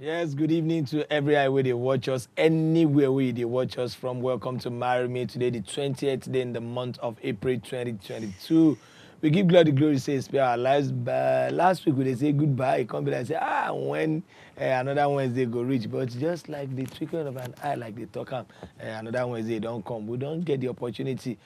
Yes, good evening to every eye where they watch us, anywhere where they watch us from. Welcome to Marry Me today, the 20th day in the month of April 2022. We give God the glory, say, spare our lives. But last week, we they say goodbye. It can't be like, say, when another Wednesday go reach. But just like the twinkling of an eye, like they talk, another Wednesday don't come. We don't get the opportunity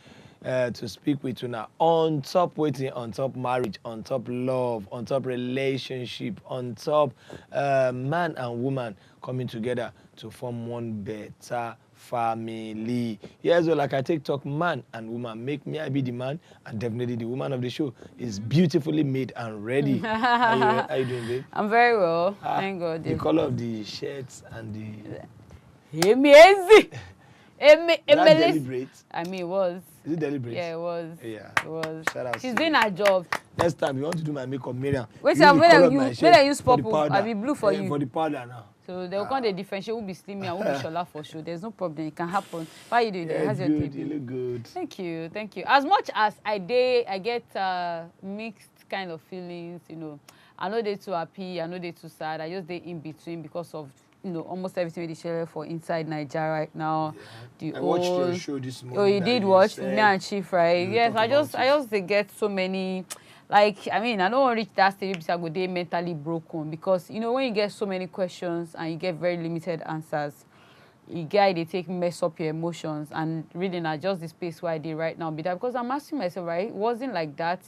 to speak with you now on top waiting, on top marriage, on top love, on top relationship, on top man and woman coming together to form one better family. Yes, well, like I take talk, man and woman, make me I be the man, and definitely the woman of the show is beautifully made and ready. How you doing, babe? I'm very well, thank God. The color of the shirts and the Amazing. that deliberate? I mean, it was. Is it deliberate? Yeah, it was. Yeah. It was. Shout out She's to doing you. her job. Next time you want to do my makeup, Miriam. Wait, when I use purple. I'll be blue for you. For the powder now. So they'll come the differentiate who be slimming and who be shola for sure. There's no problem. It can happen. Why you doing there? How's your good. day? You look good. Thank you. Thank you. As much as I get mixed kind of feelings, you know. I know they're too happy. I know they're too sad. I just they in between because of almost everything we share for inside Nigeria right now. Yeah. I watched your show this morning. Oh, you did watch me and Chief, right? Yes, I just they get so many. Like, I mean, I don't want to reach that stage because I go they mentally broken because when you get so many questions and you get very limited answers, you get they take mess up your emotions and reading at just the space where I did right now. Because I'm asking myself, right? It wasn't like that.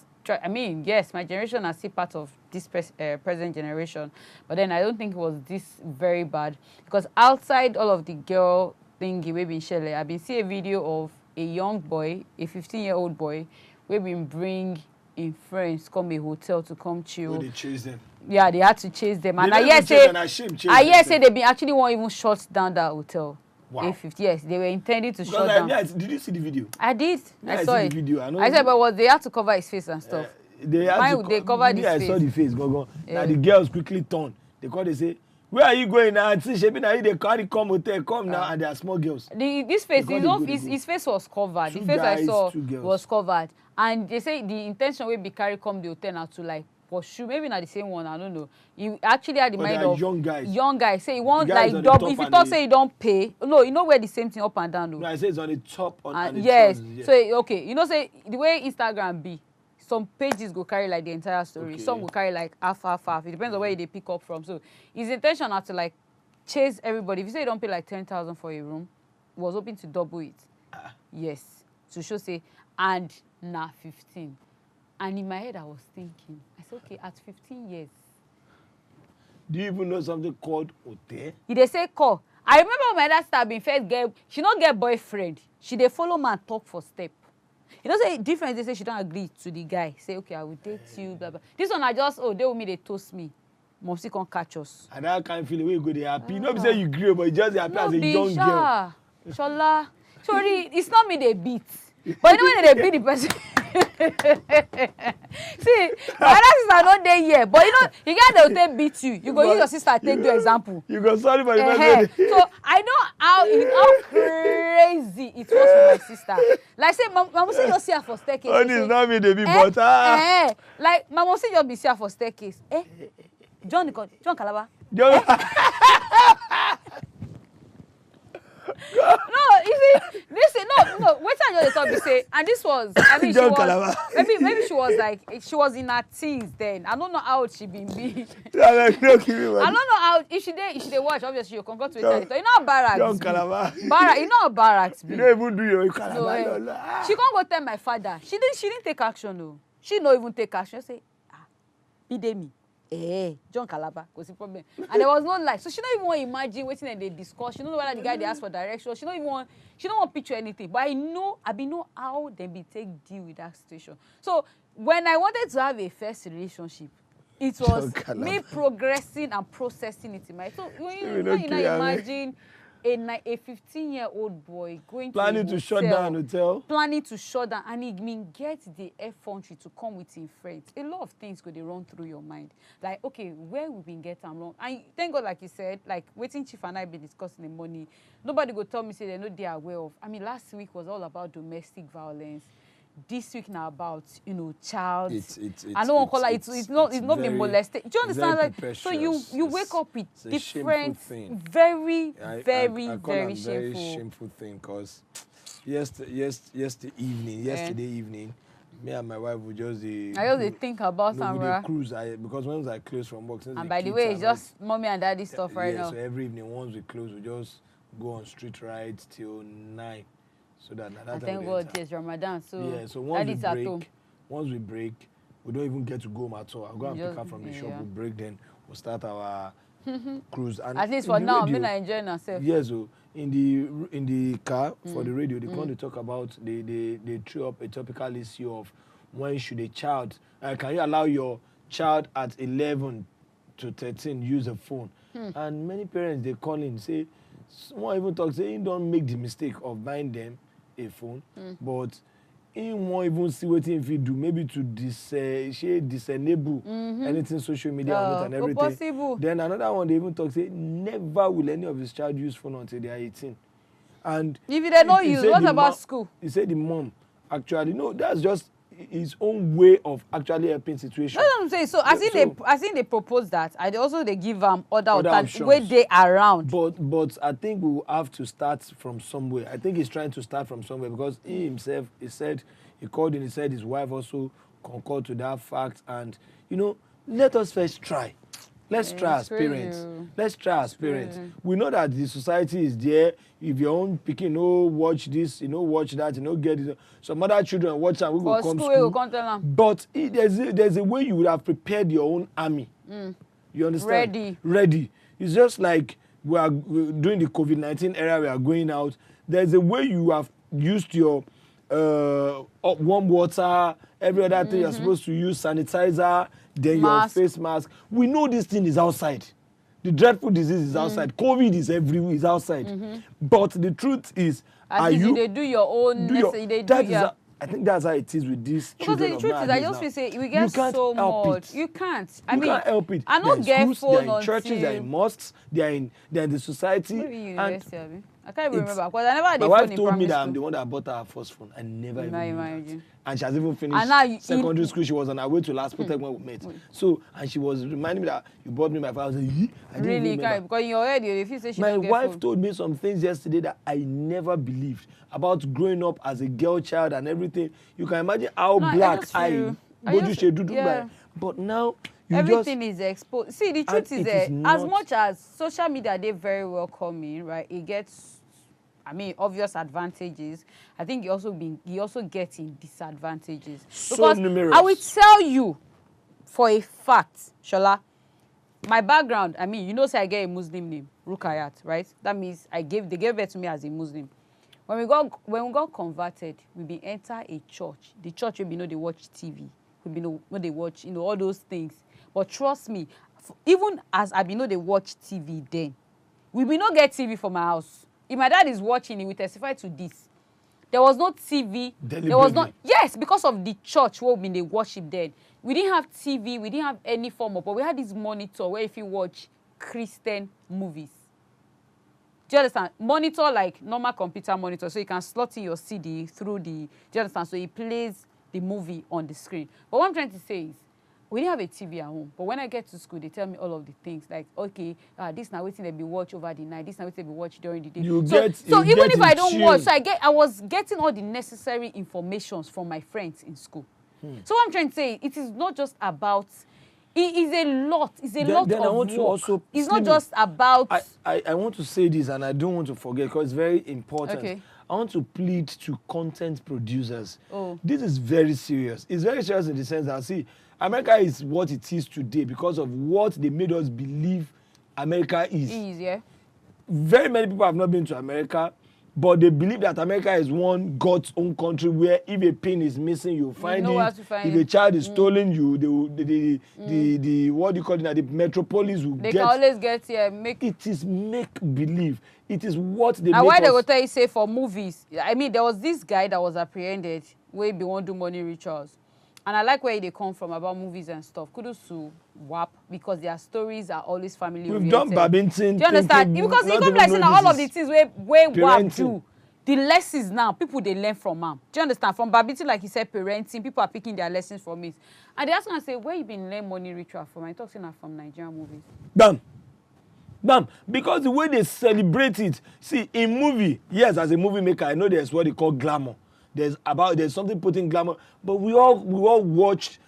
I mean, yes, my generation is still part of this present generation, but then I don't think it was this very bad because outside all of the girl thingy we've been sharing, I've been seeing a video of a young boy, a 15-year-old boy, we've been bring in friends come a hotel to come chill. Oh, they chase them. Yeah, they had to chase them, and I say they been actually won't even shut down that hotel. Wow. Yes, they were intending to shut down. Did you see the video? I did. I saw it. The video. I said, but they had to cover his face and stuff. They covered his face. I saw the face. Go. Yeah. Now the girls quickly turn. They say, "Where are you going now?" And see, they carry come hotel, come now, and they are small girls. This face, his face was covered. The face I saw was covered, and they say the intention will be carry come the hotel now to like pursue. Maybe not the same one. I don't know. He actually had the mind of young guys. Young guys. Say he want like double. If you talk, say he don't pay. No, you know where the same thing up and down. No, I say it's on the top. Yes. So okay, say the way Instagram be. Some pages go carry like the entire story. Okay. Some go carry like half. It depends on where they pick up from. So his intention are to like chase everybody. If you say you don't pay like 10,000 for a room, he was hoping to double it. Yes. To show say and now 15. And in my head I was thinking, I said, okay, at 15 years. Do you even know something called hotel? They say call. I remember when my dad started being first girl, she not get boyfriend. She dey follow man talk for step. You know, say difference, they say she don't agree to the guy. Say, okay, I will date you, blah, blah. This one, I just, they with me, they toast me. Momsy can't catch us. And that kind of feeling, where you go, they happy. Not say you grew, but you just happy as a young girl. Shola. Sorry, it's not me they beat. But you know when they beat the person. See, my other sister not there yet. But you guys they'll beat you. You go use your sister take your example. You go sorry for the So I know how crazy it was for my sister. Like say, Mama say just see her for staircase. Oh, this not me they be but like Mama say just be see her for staircase. John Calabar. John. No, you see, listen, no. Wait till you talk, you say, and this was, I mean, maybe she was like, she was in her teens then. I don't know how old she been be. I don't know how, if she did watch, obviously she'll come to it. You know how barracks John Calabar. You know how barracks be. You don't even do your Calabar. So, she can't go tell my father. She didn't take action, no. She don't even take action. She say, Bidemi. John Calabar, was the problem. And there was no light. So she don't even want to imagine waiting and they discuss. She don't know whether the guy they ask for direction. She don't want to picture anything. But I know how they be deal with that situation. So when I wanted to have a first relationship, it was me progressing and processing it in my. So when you imagine a 15-year-old boy going planning to shut down hotel. Planning to shut down, and he get the effrontery to come with his friends. A lot of things could run through your mind. Like, okay, where we been get them wrong? And thank God, like you said, like waiting Chief and I been discussing the money. Nobody go tell me say they know they are aware of. I mean, last week was all about domestic violence. this week now about child. I don't want to call it. It's not being molested. Do you understand? Like, so you wake up with different, very shameful thing. Because yesterday evening, me and my wife would just I just think about Samra. Cruise. Because once I close from work, and by the way, it's just mommy and daddy stuff right now. So every evening, once we close, we just go on street rides till 9. So that thank God there's Ramadan. So yeah. So once we break, we don't even get to go home at all. I'll go and pick her from the shop. We'll break, then we'll start our cruise. And at least for now, I'm enjoying myself. Yeah. So in the car for the radio, they come to talk about they threw up a topical issue of when should a child can you allow your child at 11 to 13 use a phone? And many parents they call in say someone even talk say don't make the mistake of buying them a phone, but he won't even see what if he do maybe to disable anything social media on it and everything. Possible. Then another one they even talk say never will any of his child use phone until they are 18. And if they don't use, what about school? He said the mom actually no, that's just his own way of actually helping situation. That's what I'm saying. So I think they propose that. And also they give other options where they around. But I think we will have to start from somewhere. I think he's trying to start from somewhere because he himself he called in, he said his wife also concurred to that fact, and let us first try. Let's try as parents. Let's try as parents. We know that the society is there. If your own picking, watch this, watch that, get it. Some other children watch and we will come school. But there's a way you would have prepared your own army. You understand? Ready. It's just like we're doing the COVID-19 era. We are going out. There's a way you have used your warm water, every other thing you're supposed to use, sanitizer. Then mask. Your face mask. We know this thing is outside. The dreadful disease is outside. COVID is everywhere. Is outside. But the truth is, they do your own. I think that's how it is with these children. Because the truth is, I just feel say we get so much. You can't. You can't help it. I don't get phone. They're in churches. They're in mosques. They're in the society. Maybe university. I can't even remember because I never had a phone in primary school. My wife told me that I'm the one that bought her first phone. I never even knew that. And she has even finished secondary school. She was on her way to Last Protect when we met. So, and she was reminding me that you bought me my phone. I was like, I didn't really can't, because in your head, if you say she my wife told me some things yesterday that I never believed about growing up as a girl child and everything. You can imagine how black but now everything is exposed. See, the truth is that as much as social media, they're very welcoming, right? It gets, obvious advantages. I think you also getting disadvantages. So numerous. I will tell you for a fact, Shola, my background, say I get a Muslim name, Rukayat, right? That means they gave birth to me as a Muslim. When we got converted, we enter a church. The church they watch TV. They watch, all those things. But trust me, even as I they watch TV then, we will not get TV for my house. If my dad is watching, he will testify to this. There was no TV. There was not. Yes, because of the church where they worship then. We didn't have TV. We didn't have any form of, but we had this monitor where if you watch Christian movies. Do you understand? Monitor like normal computer monitor, so you can slot in your CD through the. Do you understand? So it plays the movie on the screen. But what I'm trying to say is, we didn't have a TV at home, but when I get to school, they tell me all of the things like, okay, this now waiting they be watch over the night, this now waiting they be watch during the day. So even if I don't watch, I was getting all the necessary informations from my friends in school. So what I'm trying to say, it is not just about. It is a lot. It's a lot of work. Also, it's not just about. I want to say this, and I don't want to forget because it's very important. Okay. I want to plead to content producers. This is very serious. It's very serious in the sense that, see, America is what it is today because of what they made us believe America is. Very many people have not been to America, but they believe that America is one God's own country where if a pin is missing, you'll find it. If a child is stolen, the what do you call it? The metropolis will they can always get It is make believe. It is what they. And why they go tell you say for movies? There was this guy that was apprehended where they won't do money rituals. And I like where they come from about movies and stuff. Kudos to WAP because their stories are always family oriented. We've done Babington. Do you understand? Because you come like saying all of the things where WAP do, the lessons now, people they learn from them. Do you understand? From Babiti, like you said, parenting, people are picking their lessons from it. And they ask me, say, where you been learn money ritual from? I talk saying from Nigerian movies. Bam. Bam. Because the way they celebrate it, see, in movie, yes, as a movie maker, I know there's what they call glamour. There's something putting glamour, but we all watched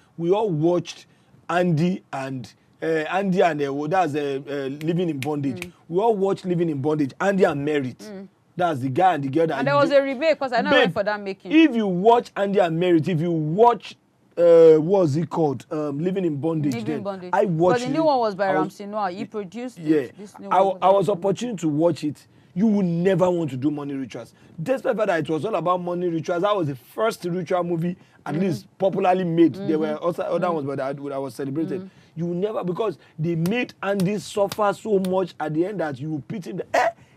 Andy and that's Living in Bondage. We all watched Living in Bondage. Andy and Merit. That's the guy and the girl that. And there was a rebate because I know went for that making. If you watch Andy and Merit, if you watch what's it called? Living in Bondage. Living in Bondage. I watched. But the new one was by Ramsey Noah. He produced it. This new I was opportune to watch it. You would never want to do money rituals. Despite the fact that it was all about money rituals, that was the first ritual movie, at least popularly made. There were also other ones, but I was celebrated. You will never, because they made Andy suffer so much at the end that you will pity him.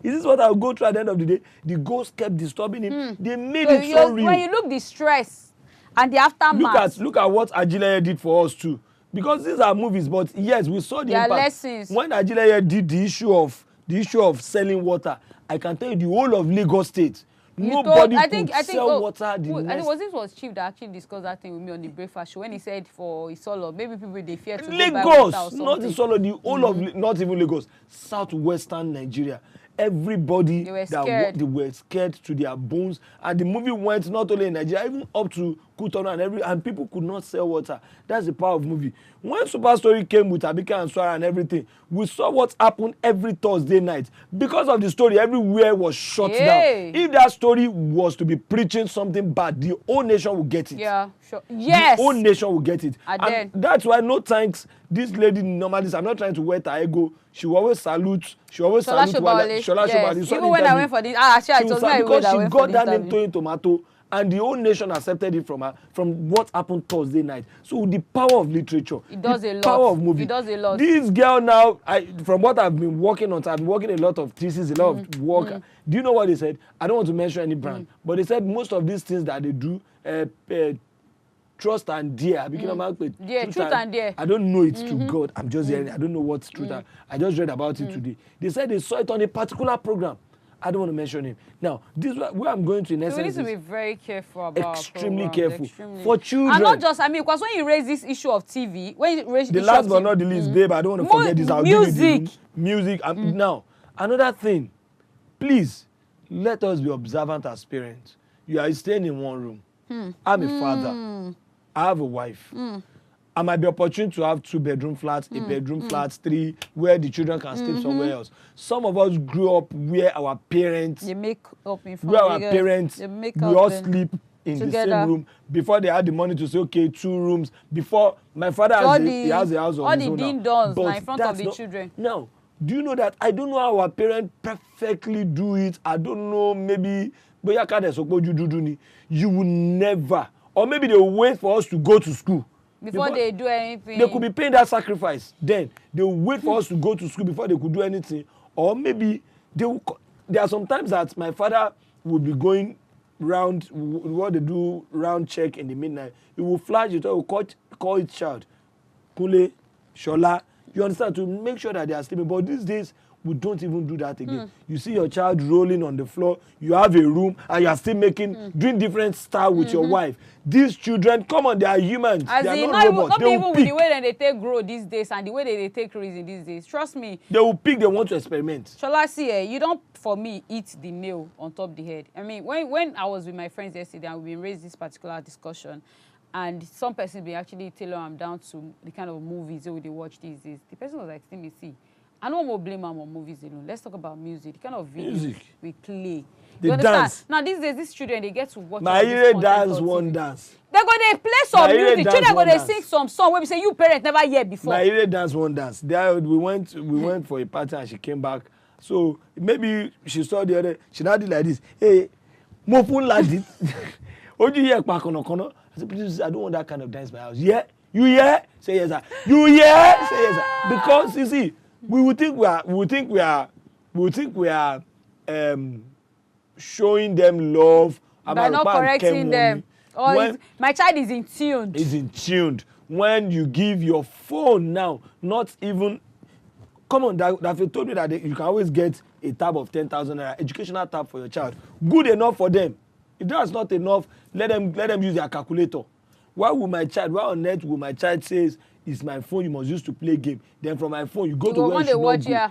Is this what I'll go through at the end of the day? The ghost kept disturbing him. They made it so real. When you look the stress and the aftermath. Look at what Ajileye did for us too. Because these are movies, but yes, we saw the impact. Lessons. When Ajileye did the issue of selling water, I can tell you the whole of Lagos State, nobody could sell water. I think this was Chief that actually discussed that thing with me on the breakfast show when he said for Isolo, maybe people they fear to Lagos, go buy water or something. not Isolo, the whole of, not even Lagos, southwestern Nigeria. Everybody they were scared to their bones, and the movie went not only in Nigeria, even up to Kutonu and people could not sell water. That's the power of movie. When Super Story came with Abika and Swara and everything, we saw what happened every Thursday night. Because of the story, everywhere was shut down. If that story was to be preaching something bad, the whole nation would get it. Yeah, sure. Yes. The whole nation will get it. And that's why no thanks. This lady normally, I'm not trying to wear her ego. She will always salute. She will always salute Shola Shobale. Even when I went for this, actually, I told her because she got that name Toyin Tomato, and the whole nation accepted it from her, from what happened Thursday night. So the power of literature, it does a lot. Power of movie. It does a lot. This girl now, from what I've been working on, I've been working a lot of thesis, a lot of work. Do you know what they said? I don't want to mention any brand, but they said most of these things that they do, trust and dare. Truth and dare. I don't know it to God. I'm just hearing. I don't know what's truth. I just read about it today. They said they saw it on a particular program. I don't want to mention him. Now, this is where I'm going to in essence. So we need to be very careful about extremely careful. For children. And not just, because when you raise this issue of TV, when you raise the last but not the least, babe, I don't want to forget this. I'll music. Music. Now, another thing, please, let us be observant as parents. You are staying in one room. I'm a father. I have a wife. I might be opportune to have 2-bedroom flats, a bedroom flats, 3, where the children can sleep somewhere else. Some of us grew up where our parents, they make up in front where our parents, we all sleep in the same room before they had the money to say, okay, 2 rooms. Before my father he has a house of his own. All the din-dons in front of the children. Now, do you know that I don't know how our parents perfectly do it? I don't know, maybe you will never, or maybe they will wait for us to go to school. Before they do anything. They could be paying that sacrifice. Then they will wait for us to go to school before they could do anything. Or maybe there are some times that my father will be going round, what they do, round check in the midnight. He will flash it, or will call his child. Kule, Shola. You understand? To make sure that they are sleeping. But these days, we don't even do that again. You see your child rolling on the floor, you have a room, and you are still doing different style with your wife. These children, come on, they are humans. They are not robots. Not even with the way that they take grow these days and the way that they take reason these days. Trust me. They will pick, they want to experiment. Shall I see, you don't, for me, eat the nail on top of the head. I mean, when I was with my friends yesterday and we raised this particular discussion, and some person be actually tailor them down to the kind of movies they watch these days, the person was like, see, I don't want to blame them on movies alone. Let's talk about music. The kind of videos we play. The dance. Now these days, these children, they get to watch. Maire dance one dance. They're going to play some music. Children going to sing some song where we say you parents never hear before. Maire dance one dance. There we went for a party and she came back. So maybe she saw the other. She now did like this. Hey, Mofun like this. What do you hear? I said, please, I don't want that kind of dance in my house. Yeah, you hear? Say yes, sir. You hear? Say yes, sir. Because you see. We would think we are showing them love by not correcting them. Or my child is in tuned. When you give your phone now, not even come on, that told me that you can always get a tab of 10,000 naira, educational tab for your child. Good enough for them. If that's not enough, let them use their calculator. Why on earth will my child says it's my phone you must use to play game? Then from my phone you go to where you should not go. Yeah.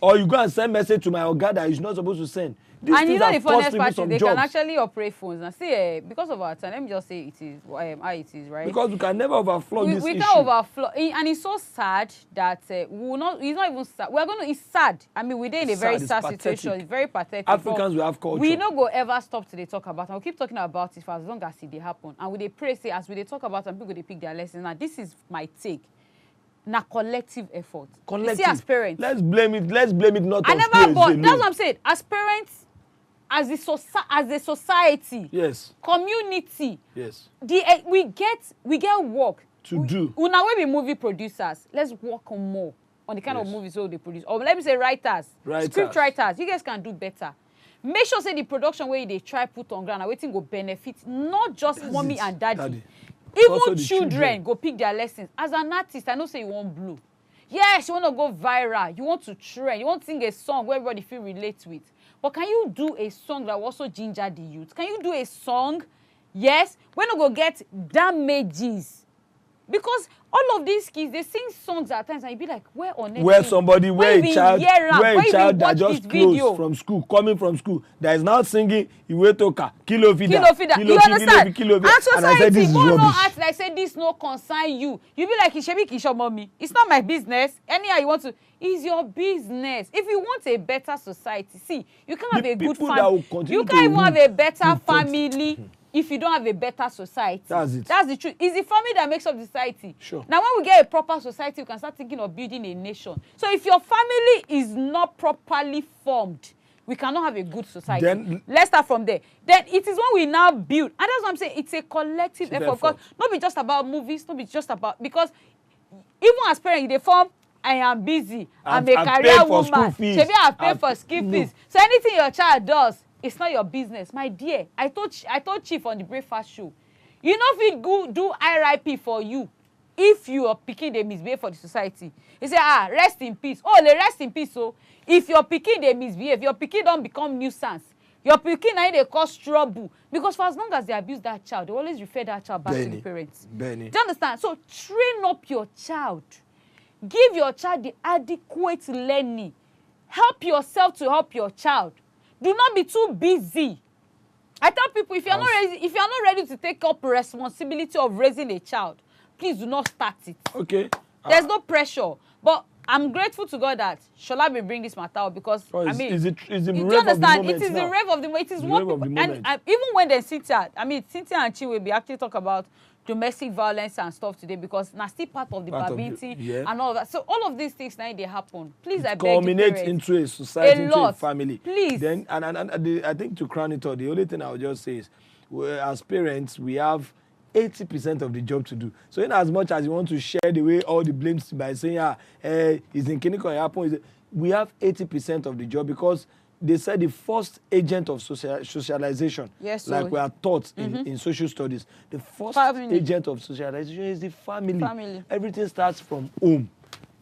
Or you go and send message to my Oga that you're not supposed to send. These and you know the funniest part is they jobs. can actually operate phones. And see, because of our time, let me just say it is how it is, right? Because we can never overflow this issue. We can't overflow, and it's so sad that we will not. It's not even sad. We're going to. It's sad. I mean, we're in a very sad situation. It's very pathetic. Africans will have culture. We not go ever stop till they talk about, and we'll keep talking about it for as long as it happen. And we they pray, say as we they talk about, and people they pick their lessons. Now this is my take. Na collective effort. Collective. You see, as parents. Let's blame it not on never bought. That's what I'm saying. As parents. As a society, yes, community, yes, we get work to do. Now we be movie producers. Let's work on more on the kind of movies they produce. Or let me say writers, script writers. You guys can do better. Make sure say the production where they try put on ground and waiting go benefit not just mommy and daddy. Even children go pick their lessons. As an artist, I know say you want blue. Yes, you want to go viral. You want to trend. You want to sing a song where everybody feel relate with. But can you do a song that will also ginger the youth? Can you do a song? Yes. We're not going to get damages. Because all of these kids, they sing songs at times and you be like, where on earth? Where a child that just closed from school, coming from school, that is now singing, Iwetoka, Kilo Fida. You understand? And I said, this is rubbish. No act like say this no concern you. You be like, Ishebi Kisho mommy. It's not my business. Anyhow you want to, it's your business. If you want a better society, see, you can't have a good family. You can't even have a better family. If you don't have a better society. That's it. That's the truth. It's the family that makes up the society. Sure. Now, when we get a proper society, we can start thinking of building a nation. So if your family is not properly formed, we cannot have a good society. Then, let's start from there. Then it is when we now build. And that's what I'm saying. It's a collective effort. Because not be just about movies, not be just about... Because even as parents, they form, I am busy. I'm a career woman. Maybe I pay for school fees. So anything your child does, it's not your business. My dear, I told Chief on the breakfast show, you know if we go do RIP for you, if you are picking they misbehave for the society. He said, rest in peace. Oh, they rest in peace. So if you're picking they misbehave, your picking don't become nuisance. Your picking now they cause trouble. Because for as long as they abuse that child, they always refer that child back to the parents. Do you understand? So train up your child. Give your child the adequate learning. Help yourself to help your child. Do not be too busy. I tell people, if you're not ready to take up responsibility of raising a child, please do not start it. Okay. There's no pressure. But I'm grateful to God that Shola will bring this matter up because I mean, is it you understand? It is the rave of the moment. It is what people, and even when they Cynthia and Chi will be actually talk about domestic violence and stuff today because that's still part of the babiti and all that. So all of these things now they happen. Please, I beg you, culminates into a society, into a family. Please. Then I think to crown it all, the only thing I would just say is, as parents, we have 80% of the job to do. So in as much as you want to share the way all the blames by saying, it's in clinical happen, we have 80% of the job because they said the first agent of socialization, like we are taught in social studies, the first agent of socialization is the family. Everything starts from home.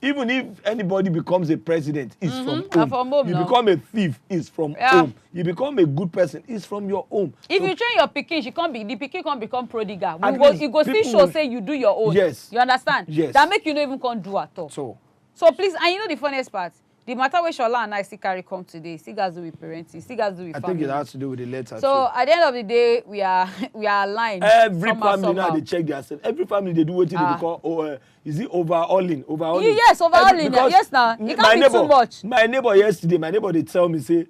Even if anybody becomes a president, it's from home. You become a thief, it's from home. You become a good person, it's from your home. If you train your pikin, the pikin can't become prodigal. You go still show say you do your own. Yes. You understand? Yes. That make you not even can't do at all. So please, and you know the funniest part? The matter where Shola and I still carry come today, still has to do with parenting, still has to do with family. I think it has to do with the letter. So at the end of the day, we are aligned. Every family now they check themselves. Every family they do what they call is it overhauling? Yes, overhauling. Yes, now it can't be too much. My neighbor yesterday, they tell me say,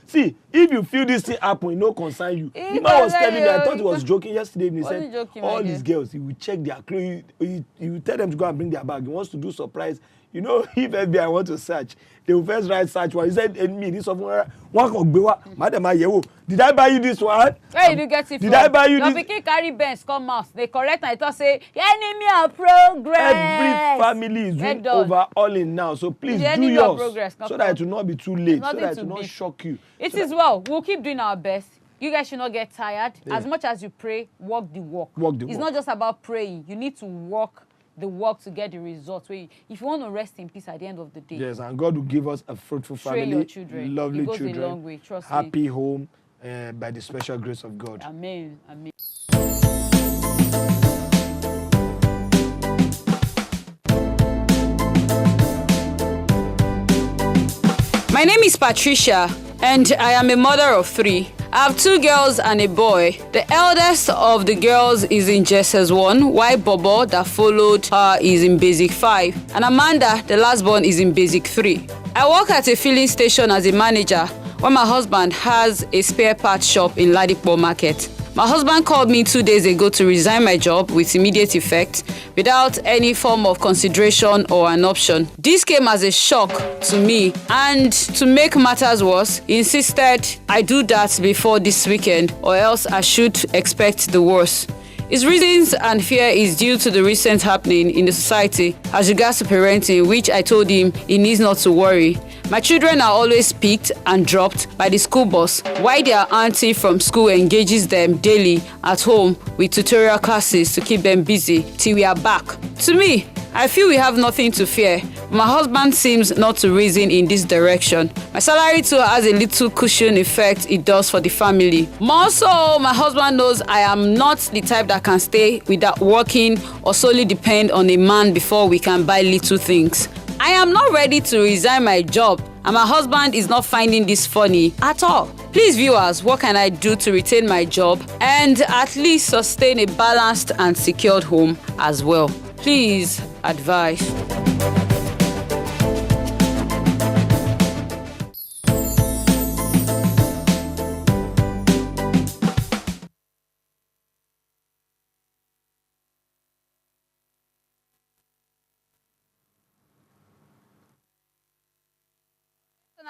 see, if you feel this thing happen, it no concern you. The man was telling me, I thought he was joking yesterday. He said, all these girls, he will check their clothes, he will tell them to go and bring their bag. He wants to do surprise. You know, if FBI want to search, they will first write search one. He said, me, this of one, did I buy you this one? Where did you get it from? Did I buy you this? Your pikin carry Benz come out. They correct and I thought say, enemy of progress. Every family is doing overhauling now. So please do yours so that it will not be too late, so that it will not shock you. It is well. We'll keep doing our best. You guys should not get tired. As much as you pray, walk the walk. It's not just about praying. You need to walk the work to get the results. If you want to rest in peace at the end of the day. Yes, and God will give us a fruitful Train family, your children. lovely It goes children, a long way, trust happy me. home by the special grace of God. Amen. Amen. My name is Patricia, and I am a mother of 3. I have 2 girls and a boy. The eldest of the girls is in JSS1, while Bobo, that followed her, is in Basic 5. And Amanda, the last born, is in Basic 3. I work at a filling station as a manager, while my husband has a spare parts shop in Ladipo Market. My husband called me 2 days ago to resign my job with immediate effect without any form of consideration or an option. This came as a shock to me, and to make matters worse, he insisted I do that before this weekend or else I should expect the worst. His reasons and fear is due to the recent happening in the society as regards to parenting, which I told him he needs not to worry. My children are always picked and dropped by the school bus, while their auntie from school engages them daily at home with tutorial classes to keep them busy till we are back. To me, I feel we have nothing to fear. My husband seems not to reason in this direction. My salary too has a little cushion effect it does for the family. More so, my husband knows I am not the type that can stay without working or solely depend on a man before we can buy little things. I am not ready to resign my job, and my husband is not finding this funny at all. Please, viewers, what can I do to retain my job and at least sustain a balanced and secured home as well? Please advise.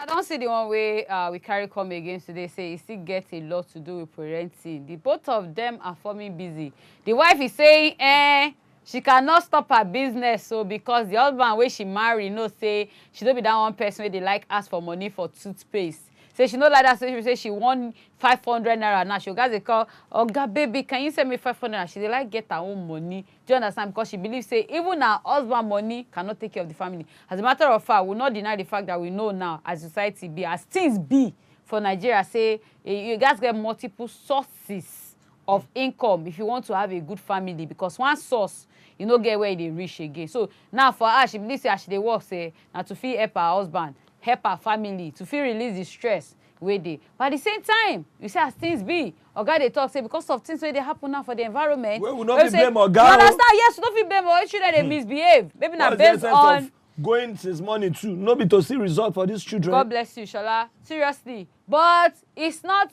I don't see the one way we carry come against today. Say it still gets a lot to do with parenting. The both of them are forming busy. The wife is saying, she cannot stop her business, so because the husband where she marry, say she don't be that one person where they like ask for money for toothpaste. Say she not like that, so she say she want 500 naira now. She guys they call, Oga baby, can you send me 500 naira? She they like get her own money. Do you understand? Because she believes say even her husband money cannot take care of the family. As a matter of fact, we will not deny the fact that we know now as society be, as things be for Nigeria, say you guys get multiple sources of income if you want to have a good family, because one source you no get where they reach again. So now for her, she believes say as she work, say now to feel help her husband, help her family, to feel release the stress where they. But at the same time, you say as things be, Oga they talk say because of things where they happen now for the environment. We will not be blame Oga. You understand? Yes, we don't feel blame or children they misbehave. Maybe now based on going since morning too, no be to see result for these children. God bless you, Shola. Seriously. But it's not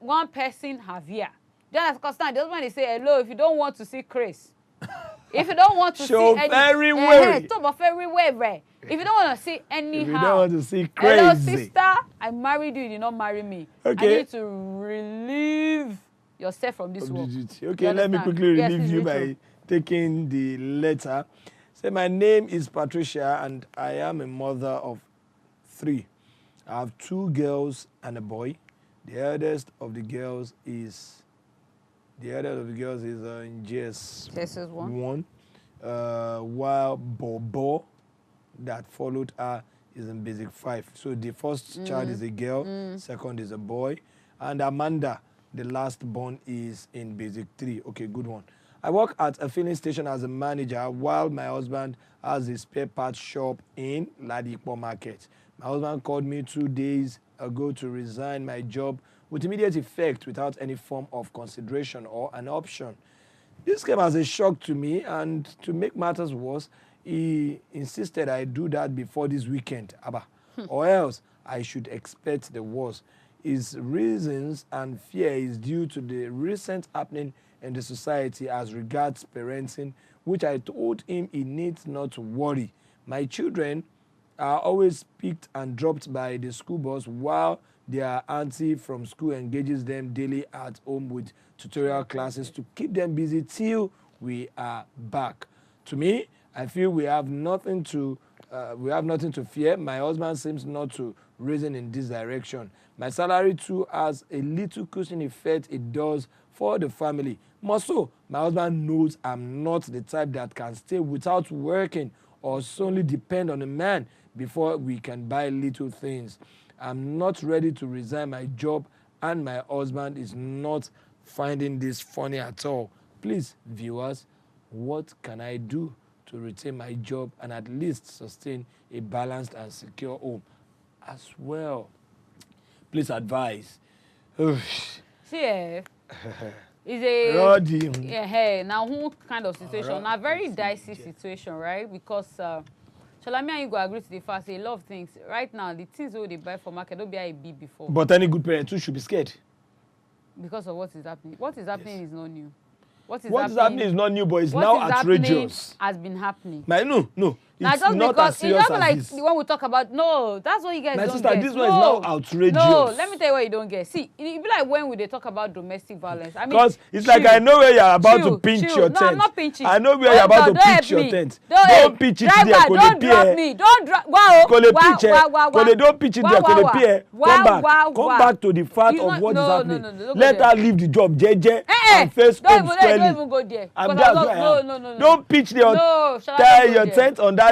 one person have here. Then as constant, the husband they say hello if you don't want to see Chris. If you don't want to show see any very way. top of very way. If you don't want to see anyhow. If you don't want to see crazy. Hello, sister. I married you. You did not marry me. Okay. I need to relieve yourself from this work. Okay, let me quickly relieve you by taking the letter. Say, my name is Patricia, and I am a mother of 3. I have 2 girls and a boy. The eldest of the girls is in JS1. While Bobo, that followed her, is in Basic 5. So the first child is a girl, second is a boy, and Amanda, the last born, is in Basic 3. Okay, good one. I work at a filling station as a manager while my husband has a spare parts shop in Ladipo Market. My husband called me 2 days ago to resign my job with immediate effect without any form of consideration or an option. This came as a shock to me, and to make matters worse, he insisted I do that before this weekend, or else I should expect the worst. His reasons and fear is due to the recent happening in the society as regards parenting, which I told him he needs not to worry. My children are always picked and dropped by the school bus while their auntie from school engages them daily at home with tutorial classes to keep them busy till we are back. To me, I feel we have nothing to fear. My husband seems not to raising in this direction. My salary too has a little cushion effect it does for the family. More so, my husband knows I'm not the type that can stay without working or solely depend on a man before we can buy little things. I'm not ready to resign my job, and my husband is not finding this funny at all. Please, viewers, what can I do to retain my job and at least sustain a balanced and secure home as well? Please advise. See, it's a Roddy. hey, now who kind of situation? A very dicey situation, right? Because Shalami and you go agree to the fact a lot of things right now, the things wey they buy for market don't be a big before. But any good parent too should be scared. Because of what is happening. What is happening is not new. What is happening is not new, but it's now outrageous. Has been happening. No. It's just not as serious it's not like this. The one we talk about. No, that's what you guys don't sister, get. This one is now outrageous. No, let me tell you what you don't get. See, it be like when they talk about domestic violence. I mean, because it's like I know where you're about to pinch your tent. No, I'm not pinching. I know where you're about to pinch your tent. Don't pinch it there. Don't drop me. Don't drop. Wow. Don't pinch it there. Come back to the fact of what is happening. Let her leave the job, JJ, and face home squarely. Don't even go there. No. Don't pitch the tie your tent on that.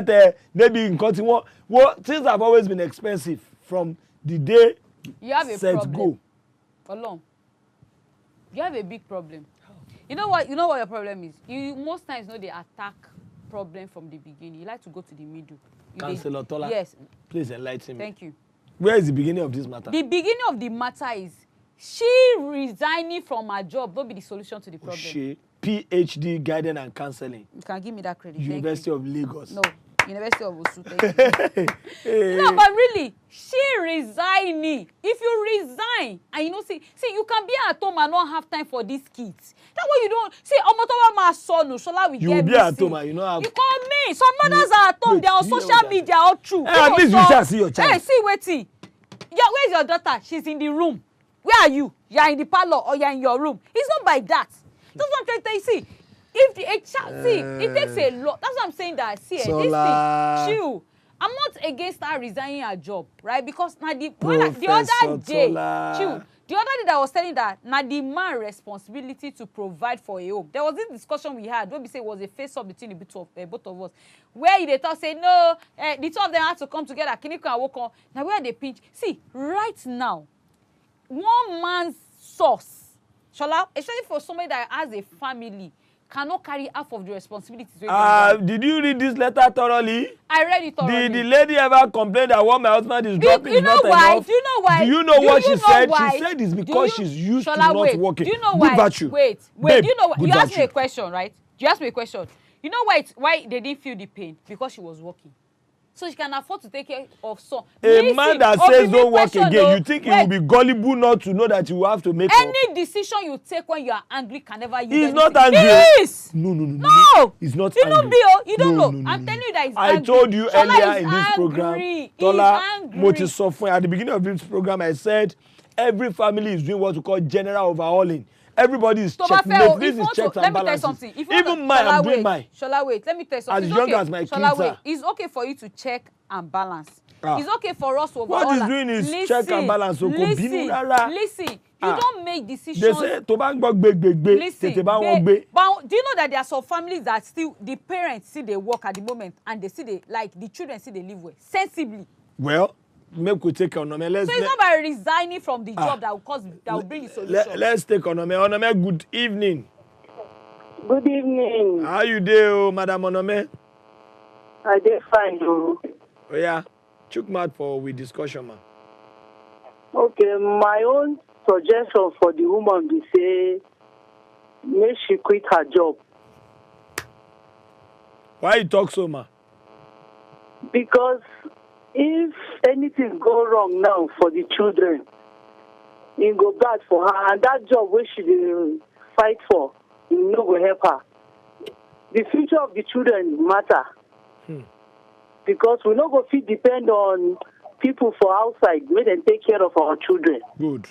Maybe in continue. Well, things have always been expensive from the day you have a set problem. Go. Along. You have a big problem. You know what your problem is? You most times know they attack problem from the beginning. You like to go to the middle. Counsellor Tola. Yes. Please enlighten me. Thank you. Where is the beginning of this matter? The beginning of the matter is she resigning from her job. Don't be the solution to the problem. She PhD guidance and counseling. You can give me that credit. University of Lagos. No. University of Osu. No, but really, she resigning. If you resign, and see, you can be at home and not have time for these kids. That's what you don't see. My son, Shola, we you get will be at home and you know how. You call me. Some mothers are at home. They are on social media all through. At least you shall see your child. Hey, see, waiting. Where's your daughter? She's in the room. Where are you? You are in the parlor or you are in your room. It's not by that. That's what I'm trying to tell you. See. If the child, it takes a lot. That's what I'm saying. That this thing, chill. I'm not against her resigning her job, right? Because the other day, chill. The other day, I was telling that now the man responsibility to provide for a home. There was this discussion we had where we say it was a face-off between the both of us, where they thought say no, the two of them had to come together. Kiniko and Woko. Now where they pinch. See, right now, one man's source, Shola, especially for somebody that has a family, cannot carry half of the responsibilities. Did you read this letter thoroughly? I read it thoroughly. Did the lady ever complain that what my husband is dropping is not enough? Do you know why? Do you know what she said? She said it's because she's used to not working. Do you know why? Wait. Babe, do you know why? You asked virtue. me a question, right? You asked me a question. You know why they didn't feel the pain? Because she was working. So she can afford to take care of son. A man that says don't work again, you think he will be gullible not to know that you have to make any decision you take when you are angry can never use He's anything. not angry. He is. No. He's not angry. You don't know. I'm telling you that he's angry. I told you Shola earlier in this program, Tola, at the beginning of this program, I said every family is doing what we call general overhauling. Everybody is checkmate. This is checks and balances. Even mine, I'm doing mine. Shola, wait. Let me tell you something. As young as my kids are. It's okay for you to check and balance. It's okay for us to overhaul. What he's doing is check and balance. Listen. You don't make decisions. They say to bank listen, but do you know that there are some families that still the parents see they work at the moment and they see the children see they live well sensibly. Well, make we take Onome. So it's not by resigning from the job that will bring the solution. Let's take Onome. Onome, good evening. Good evening. How you do, Madam Onome? I did fine, though. Oh yeah, chook mouth for with discussion, man. Okay, my own suggestion for the woman be say, make she quit her job. Why you talk so, man? Because if anything go wrong now for the children, it go bad for her, and that job where she dey fight for, it no go help her. The future of the children matter. Because we no go fit depend on people for outside where they take care of our children. Good.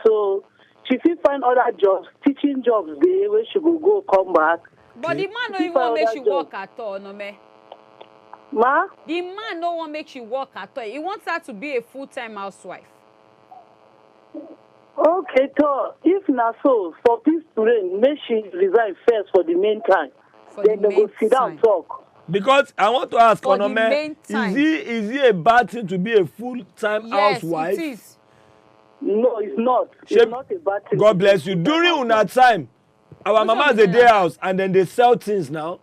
So she fit find other jobs, teaching jobs there where she go come back. But the man don't even make she work at all, no me. Ma? The man no one makes you work at all. He wants her to be a full-time housewife. Okay, so if na so, for peace to reign, make she resign first for the meantime. Then they go sit down talk. Because I want to ask For the Onome, meantime. is he a bad thing to be a full-time housewife? Yes, it is. No, it's not. It's not a bad thing. God bless you. During una time, our mama's a day house and then they sell things now.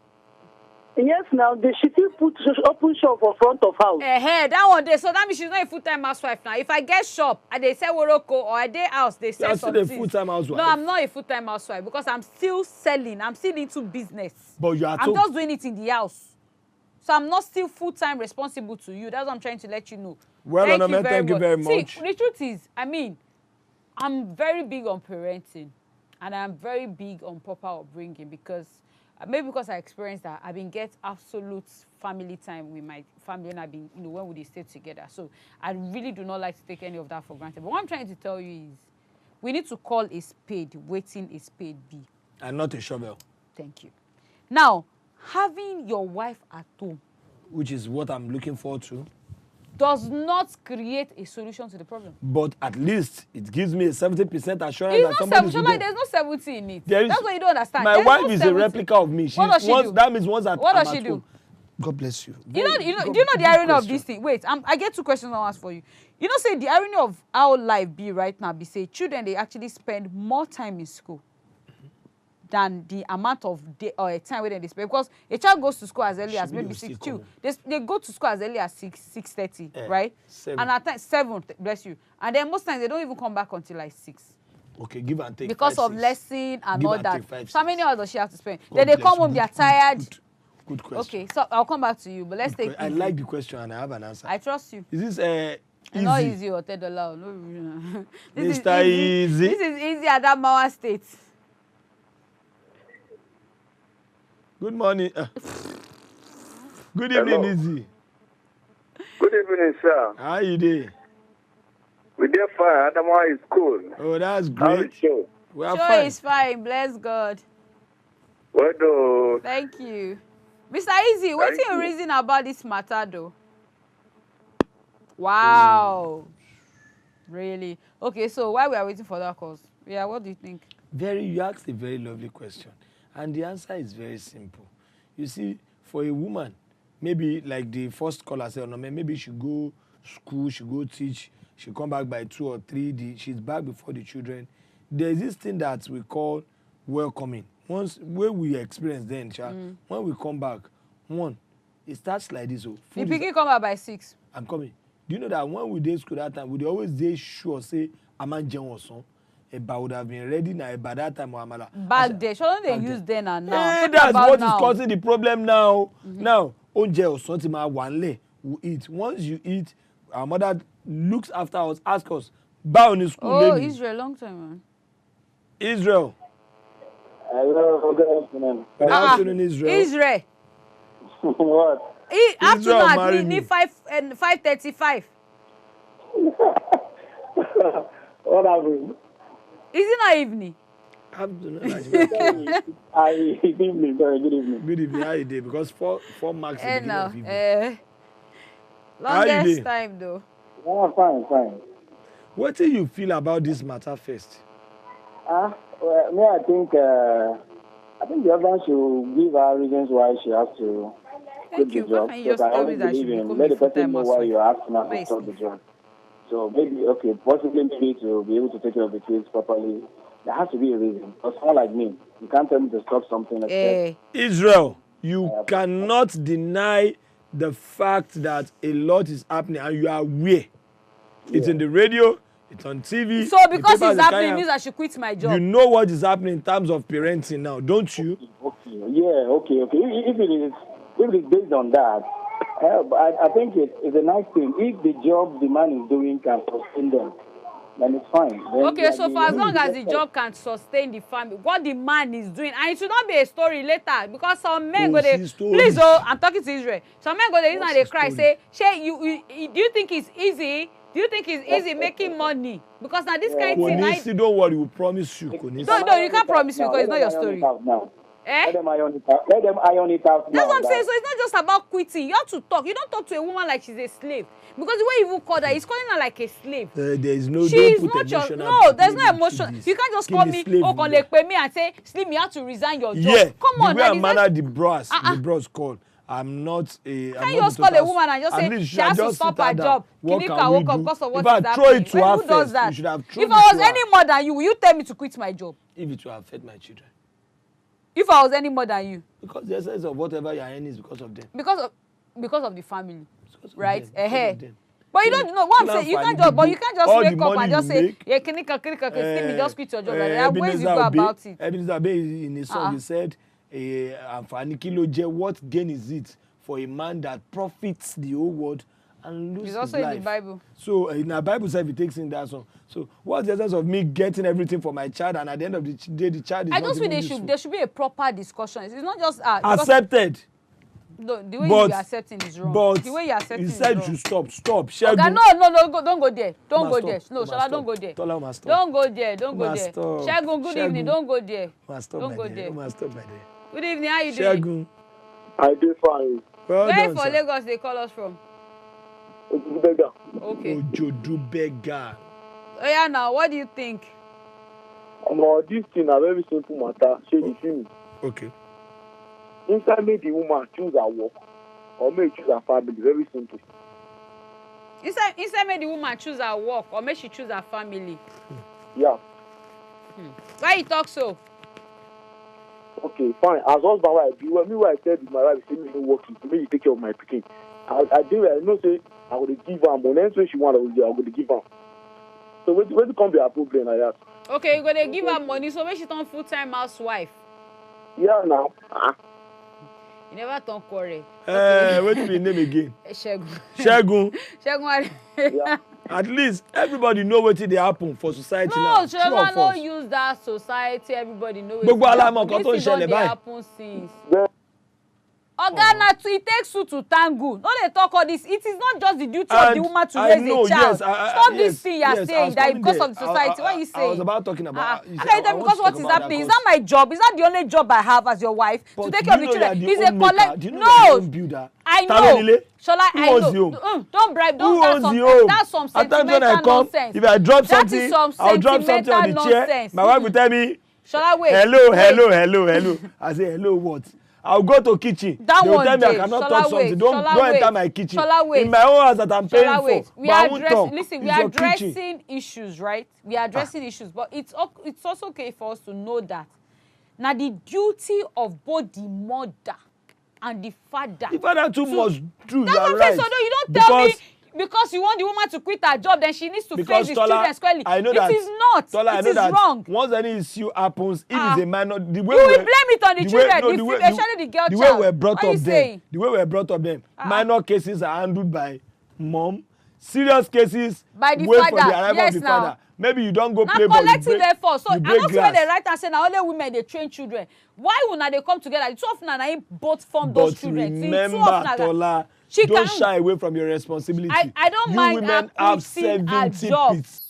Yes, now they should still put open shop for front of house. That one day. So that means she's not a full-time housewife now. If I get shop and they sell Woroko or a day house, they sell something. You're still a full-time housewife. No, I'm not a full-time housewife because I'm still selling. I'm still into business. But you are I'm just doing it in the house. So I'm not still full-time responsible to you. That's what I'm trying to let you know. Well, thank you very much. See, the truth is, I'm very big on parenting and I'm very big on proper upbringing because maybe because I experienced that, I've been get absolute family time with my family and I've been, when we stay together. So I really do not like to take any of that for granted. But what I'm trying to tell you is, we need to call a spade, waiting a spade be. And not a shovel. Thank you. Now, having your wife at home, which is what I'm looking forward to, does not create a solution to the problem. But at least it gives me a 70% assurance that somebody's there. There's no 70 in it. That's what you don't understand. My wife is a replica of me. What does she do? That means once what does she do? God bless you. Do you know the irony of this thing? Wait, I get two questions I'll ask for you. Say the irony of how life be right now, say children, they actually spend more time in school than the amount of day or time where they spend. Because a child goes to school as early as maybe 6. They go to school as early as 6:30, right? 7. And at times 7, bless you. And then most times they don't even come back until like 6. Okay, give and take. Because 5, of 6. lesson and give all and that. 5, so how many hours does she have to spend? God then they come you. home, they're tired. Good question. Okay, so I'll come back to you, but let's take. I like the question and I have an answer. I trust you. Is this easy? Not easy or $10. No. Mr. Easy. This is easy at that Mawa state. Good morning. Good evening, Easy. Good evening, sir. How are you doing? We're there fine. Adamawa is cool. Oh, that's How great. is you? We are Sure, fine. it's fine. Bless God. Well done. Thank you. Mr. Easy, what's your reason about this matter, though? Wow. Really? Okay, so while we are waiting for that course, what do you think? You asked a very lovely question. And the answer is very simple. You see, for a woman, maybe like the first caller said, no, maybe she go school, she go teach, she come back by 2 or 3, she's back before the children. There's this thing that we call welcoming. Once when we experience then, when we come back, it starts like this. The pikin come back by 6. I'm coming. Do you know that when we did school that time, we always dey sure say Aman Jenwoson. Eba would have been ready now by that time. Back there, shouldn't they use then and now? Hey, that's what is causing the problem now. Now, oúnjẹ ọ̀sán ti máa wà nílẹ̀, we eat. Once you eat, our mother looks after us, asks us, báwo ni school lady? Oh, Israel, long time, man. Israel. Hello, good afternoon. Good afternoon, Israel. Israel. What? Afternoon at 5:35. What happened? Is it not evening? Afternoon. Good evening, sorry, good evening. Good evening, how you doing? Because 4 marks in the beginning of evening. Longest time though. Yeah, fine. What do you feel about this matter first? Well, I think the husband should give her reasons why she has to quit the job. Because I always believe in let the person know why you're asking her to stop the job. So maybe, possibly to be able to take care of the kids properly, there has to be a reason. For someone like me, you can't tell me to stop something like that. Israel, you cannot deny the fact that a lot is happening and you are aware. It's in the radio, it's on TV. So because it's happening means I should quit my job. You know what is happening in terms of parenting now, don't you? Okay. If it is based on that, I think it's a nice thing. If the job the man is doing can sustain them, then it's fine. Then so for as long as the job can sustain the family, what the man is doing, and it should not be a story later, because some men go they please, I'm talking to Israel. Some men go there and they cry, say, "Shay, do you think it's easy? Do you think it's easy making money? Because now this kind of thing." Don't worry, we promise you. No, you can't promise me because it's not your story. Let them iron it out. Let them iron it out. That's what I'm saying. So it's not just about quitting. You have to talk. You don't talk to a woman like she's a slave. Because the way you even call her, he's calling her like a slave. There is no. She's not your. No, there's no emotion. You can't just call me. Pay me and say, "Sleep, you have to resign your job." Yeah. Come on. The way I manner the bros call. I'm not a. Can you just call a woman and just say she has to stop her job? If I throw it to her first, does that? You should have thrown it to her. If I was any more than you, will you tell me to quit my job? If it will affect my children. If I was any more than you. Because the essence of whatever you're earning is because of them. Because of the family, right? Them. But you don't know what I'm saying. You can't just wake up and just say, "Yeah, me just quit your job." Like that. Ways you go about it. Ebenezer Obey in his song, he said, what gain is it for a man that profits the whole world and loses his life? It's also in the Bible. So in the Bible says he takes in that song. So what's the essence of me getting everything for my child, and at the end of the day, the child is not I just feel there should be a proper discussion. It's not just accepted. No, the way you're accepting is wrong. But the way you're accepting is wrong. He said you should stop. Okay, no, don't go there. Don't go there. No, Shola, don't go there. Don't go there. Don't go there. Shagun, good evening. Don't go there. Don't go there. Good evening. How you doing? Shagun. I do fine. Where for Lagos they call us from? Ojudubega. Okay. Ojudubega. Oh yeah, now what do you think? This thing a very simple matter. You feel me? Okay. Inside make the woman choose her work or make choose her family. Very simple. Inside make the woman choose her work or make she choose her family. Yeah. Why you talk so? Okay, fine. As husband, why I be? Well, me what I said with my wife, say me no work, me you take care of my pikin. I do. I know say I would give her money. Anything she want, I would give her. So when come be a problem like that? Okay, you gonna give her money, so when she turn full-time housewife. Yeah, now. You never turn quarrel. What do you name again? Shagun. Yeah. At least everybody know what they happen for society now. No, Trevor, no use that society. Everybody know it. This don't happen since. It takes two to tango. No, they talk all this. It is not just the duty of the woman to raise a child. Stop this thing you're saying that because of the society. What are you saying? I was about talking about. Because what is happening? Is that my job? Is that the only job I have as your wife? To take care of the children? Is a collect. No. I know. Shola, I know. Don't bribe. That's some sentimental nonsense. If I drop something, I'll drop something on the chair. My wife will tell me, Shola, wait. Hello. I say, hello what? I'll go to kitchen. They will tell me I cannot touch something. Don't enter my kitchen. In my own house that I'm paying for. We are addressing issues, right? We are addressing issues, but it's also okay for us to know that now the duty of both the mother and the father. The father too must do. That's what I'm saying. So no, you don't tell me because you want the woman to quit her job, then she needs to face the children squarely. I know that. It is not. Tola, it is wrong. Once any issue happens, if it's a minor, the way you will blame it on the children, especially the girl child. The way we're brought up them. The way we're brought up them. Minor cases are handled by mom. Serious cases by the wait father. For the arrival of the father. Maybe you don't go play ball. Collective effort. So I'm not sure they write and say now only women they train children. Why would not they come together? The two of them both form those children. Remember, Tola, don't shy away from your responsibility. I don't mind women have 70 pits.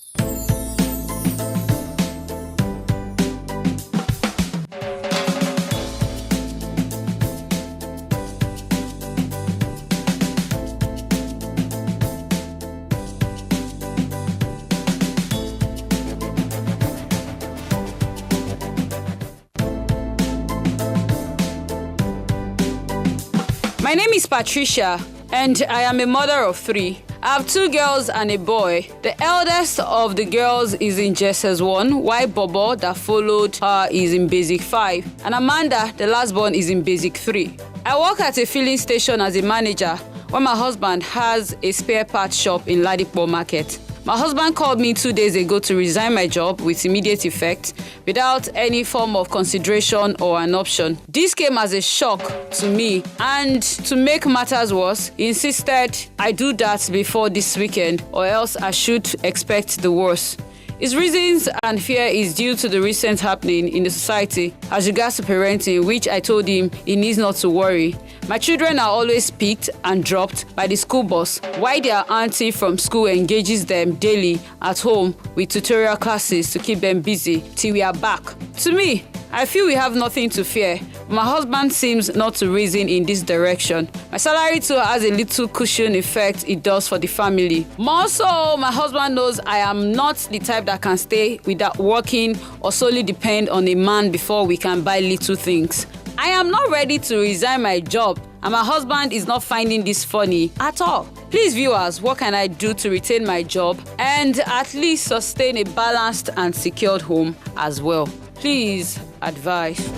My name is Patricia, and I am a mother of 3. I have 2 girls and a boy. The eldest of the girls is in JSS1, while Bobo, that followed her, is in Basic 5. And Amanda, the last born, is in Basic 3. I work at a filling station as a manager, while my husband has a spare parts shop in Ladipo Market. My husband called me 2 days ago to resign my job with immediate effect without any form of consideration or an option. This came as a shock to me, and to make matters worse, he insisted I do that before this weekend or else I should expect the worst. His reasons and fear is due to the recent happening in the society as regards to parenting, which I told him he needs not to worry. My children are always picked and dropped by the school bus, while their auntie from school engages them daily at home with tutorial classes to keep them busy till we are back. To me, I feel we have nothing to fear My husband seems not to reason in this direction. My salary too has a little cushion effect it does for the family. More so, my husband knows I am not the type that can stay without working or solely depend on a man before we can buy little things. I am not ready to resign my job, and my husband is not finding this funny at all. Please, viewers, what can I do to retain my job and at least sustain a balanced and secured home as well? Please advise.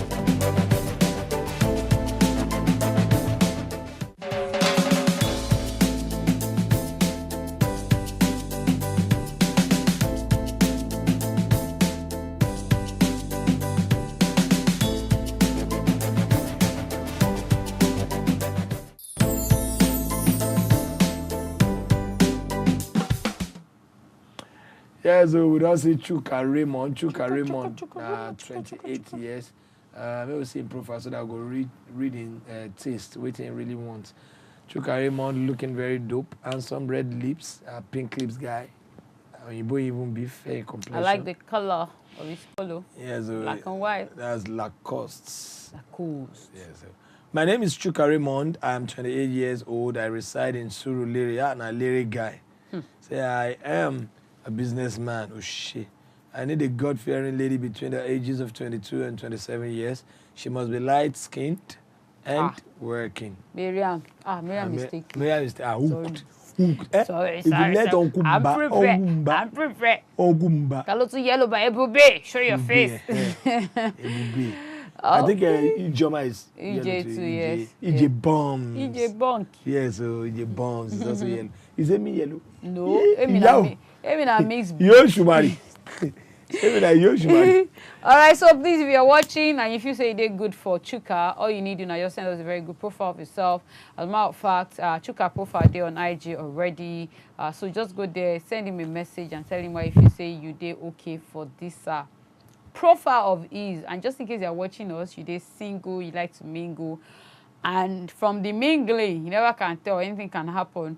Yeah, so we don't see Chuka Raymond, 28 years. Maybe we see in profile so that I'll go read in taste, what he really wants. Chuka Raymond looking very dope, handsome, red lips, pink lips guy. You boy even be fair complexion. I like the color of his polo. Yeah, so black and white. That's Lacoste. Lacoste. Yeah, so. My name is Chuka Raymond. I'm 28 years old. I reside in Surulere. I'm a Lere guy. Say I am a businessman. Oh shit. I need a God-fearing lady between the ages of 22 and 27 years. She must be light-skinned and working. Miriam mistake. Miriam mistake. Hooked. Sorry. I'm prepared. Kalotu yellow by Ebube. Show your face. I think Ijoma is EJ too, yes. EJ bombs. EJ bonk. Yes, so EJ bombs is also yellow. Is it me yellow? No, Emi na mix. Yoshumari. All right, so please, if you're watching and if you say you did good for Chuka, all you need to just send us a very good profile of yourself. As a matter of fact, Chuka profile there on IG already. So just go there, send him a message and tell him why if you say you did okay for this profile of his. And just in case you're watching us, you did single, you like to mingle. And from the mingling, you never can tell, anything can happen.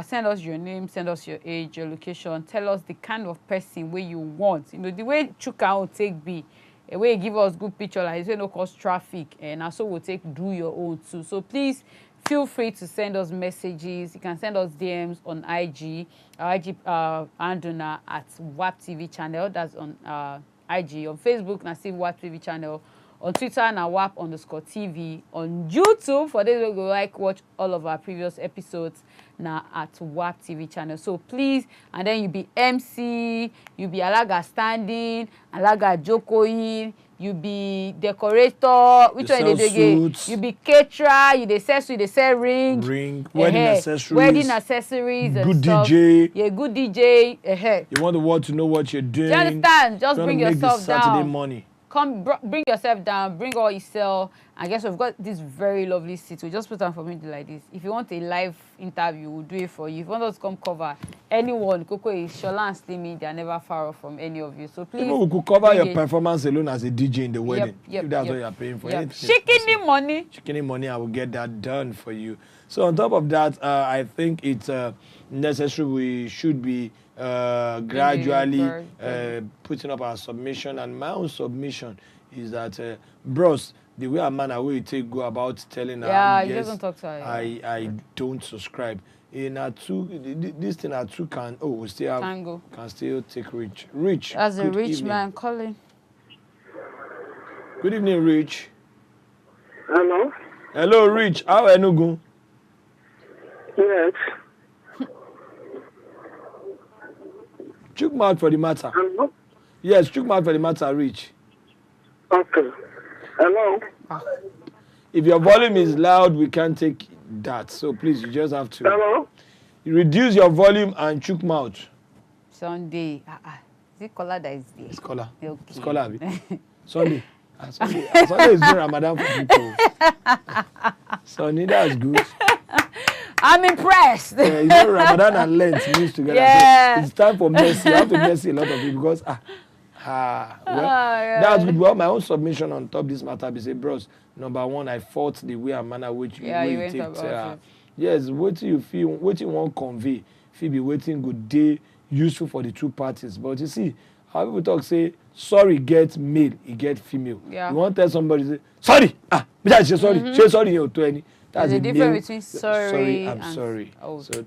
Send us your name, send us your age, your location. Tell us the kind of person where you want. You know, the way Chuka will take be, a way give us good picture, like say no cause traffic, and also we'll take do your own too. So please feel free to send us messages. You can send us DMs on IG. Our IG handle at WAP TV channel. That's on IG. On Facebook, na see WAP TV channel. On Twitter, na WAP_TV. On YouTube, for those who like watch all of our previous episodes, na at WAP TV channel. So please, and then you be MC, you be Alaga standing, Alaga jokoing, you be decorator, which one they do again? You be caterer, you dey sell suit, you dey sell ring, wedding accessories, good and stuff. DJ. Yeah, good DJ. You want the world to know what you're doing. Do you understand? Just bring yourself down. Saturday money. Come, bring yourself down, bring all you sell. I guess we've got this very lovely seat. We just put on for me like this. If you want a live interview, we'll do it for you. If you want us to come cover anyone, Coco is Shola and Steamy, they are never far off from any of you. So please. Even we could cover your performance alone as a DJ in the wedding. If that's what you're paying for. Chicken money. Chicken money, I will get that done for you. So on top of that, I think it's necessary we should be gradually putting up our submission, and my own submission is that bros, the way a man will take go about telling her yes, you doesn't talk to her, I don't subscribe. In this thing are two can we still have Tango. Can still take Rich. As a rich evening. man calling. Good evening, Rich. Hello, Rich. How are you going? Yes. Chook mouth for the matter. Hello? Yes, chook mouth for the matter, Rich. Okay. Hello? If your volume is loud, we can't take that. So please, you just have to reduce your volume and chook mouth. Sunday. Is it color that is there? It's color. Okay. It's color. Sunday. Sunday is doing Ramadan for people. Sunday, that's good. I'm impressed. You know, Ramadan and Lent mixed together. Yeah. So it's time for mercy. You have to mercy a lot of people because that's good. Well, my own submission on top this matter be say, bros, number one, I fought the way and manner which you take. Yes, what you feel, what you want convey, feel be waiting good day, useful for the two parties. But you see, How people talk say sorry get male, it get female. Yeah. You want to tell somebody say sorry, say sorry, say sorry you 20. That's There's a difference male. between sorry I'm and sorry. Oh. So,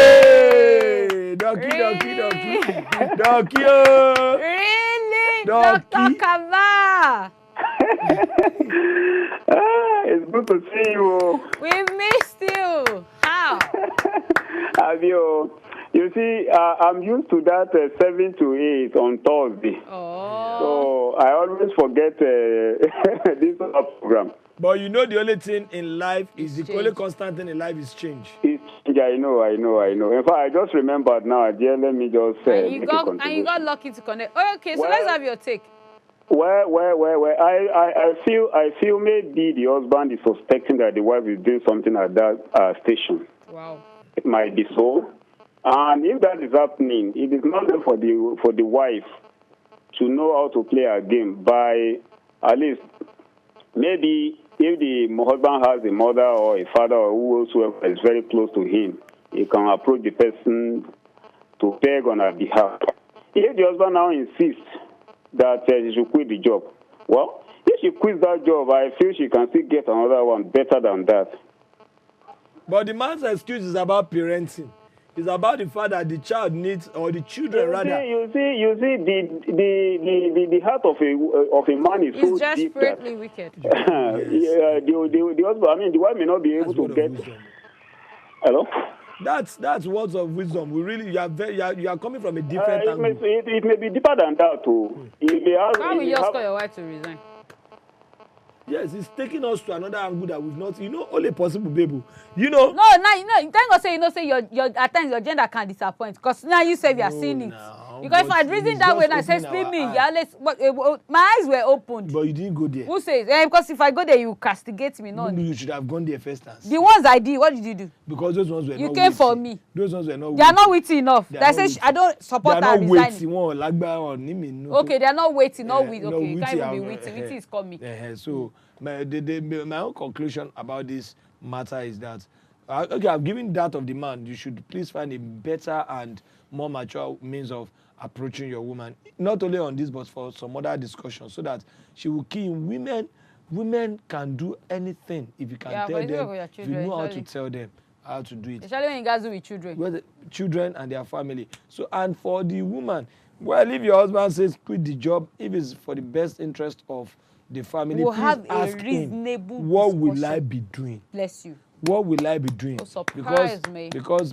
Hey! Donkey. Really? Donkey. Dr. Kava! It's good to see you. We missed you. How? Have you? You see, I'm used to that 7 to 8 on Thursday. Oh. So I always forget this program. But you know the only thing in life is It's the only change. constant thing in life is change. Yeah, I know. In fact, I just remembered now. Dear, let me just And make you a got contribution. lucky to connect. Oh, okay, so Well, let's have your take. Well. I feel maybe the husband is suspecting that the wife is doing something at that station. Wow. It might be so. And if that is happening, it is not for the wife to know how to play a game by at least maybe if the husband has a mother or a father or whoever is very close to him, he can approach the person to beg on her behalf. If the husband now insists that she should quit the job, well, if she quits that job, I feel she can still get another one better than that. But the man's excuse is about parenting. It's about the fact that the child needs, or the children rather. You see, the heart of a man is so It's deep that desperately wicked. the husband, I mean, the wife may not be able That's to word of get. wisdom. Hello. That's words of wisdom. We really, you are coming from a different It angle. may be deeper than that too. Why will you just call your wife to resign? Yes, it's taking us to another angle that we've not. Only possible, baby. You know. No, thank God say your at times your gender can disappoint. Because now you say you are seeing it. Now, Because if but I'd reasoned it's that way and I just said opening split our me, eye. yeah, my eyes were opened. But you didn't go there. Who says? Because if I go there, you castigate me. No. Maybe you should have gone there first and see. The ones I did, what did you do? Because those ones were You not came waiting. for me. Those ones were not They are waiting. not waiting enough. They are They not say waiting. I don't They support are her not resigning. waiting. One lagba or nimi no. Okay, they are not waiting, not Eh, with. no, Okay, you can't even be witty, waiting. Waiting is called me. So my own conclusion about this matter is that okay, I've given that of the man. You should please find a better and more mature means of approaching your woman, not only on this but for some other discussions, so that she will key in women can do anything if you can tell but it's them, not for your if you children, know how to sorry. tell them how to do it. Especially when you guys do with children. Well, the children and their family. So, and for the woman, well, if your husband says quit the job, if it's for the best interest of the family, We'll please have a ask him, reasonable what will discussion. I be doing? Bless you. What will I be doing? Oh, surprise me. Because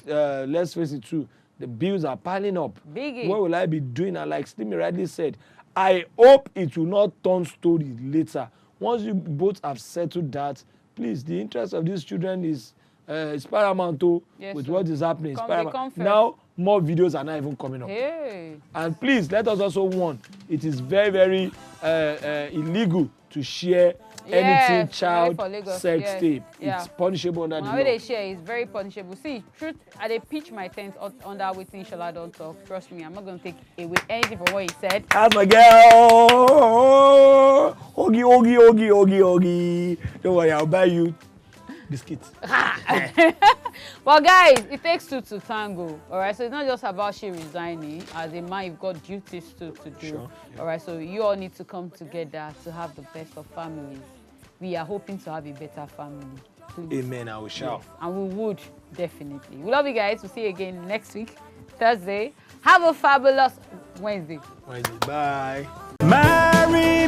let's face it too, the bills are piling up. Biggie. What will I be doing? And like Slimmy rightly said, I hope it will not turn story later. Once you both have settled that, please, the interest of these children is paramount too. Yes, with sir. what is happening. It's Come paramount. first. Now more videos are not even coming up. Hey. And please let us also warn, it is very, very illegal to share anything child for Lagos, sex yes. tape. Yeah. It's punishable under the Now law. when they share is very punishable. See, truth, I dey pitch my tent under waiting Shola don't talk. Trust me, I'm not gonna take away anything from what he said. That's my girl. Ogie. Don't worry, I'll buy you biscuits. Well, guys, it takes two to tango. All right, so it's not just about she resigning. As a man, you've got duties to do. Sure, yeah. All right, so you all need to come together to have the best of families. We are hoping to have a better family. Please. Amen, I will shout. And we would, definitely. We love you guys. We'll see you again next week, Thursday. Have a fabulous Wednesday. Bye. Marry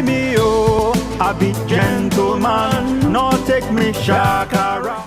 me, oh, I be gentleman, not take me shakara.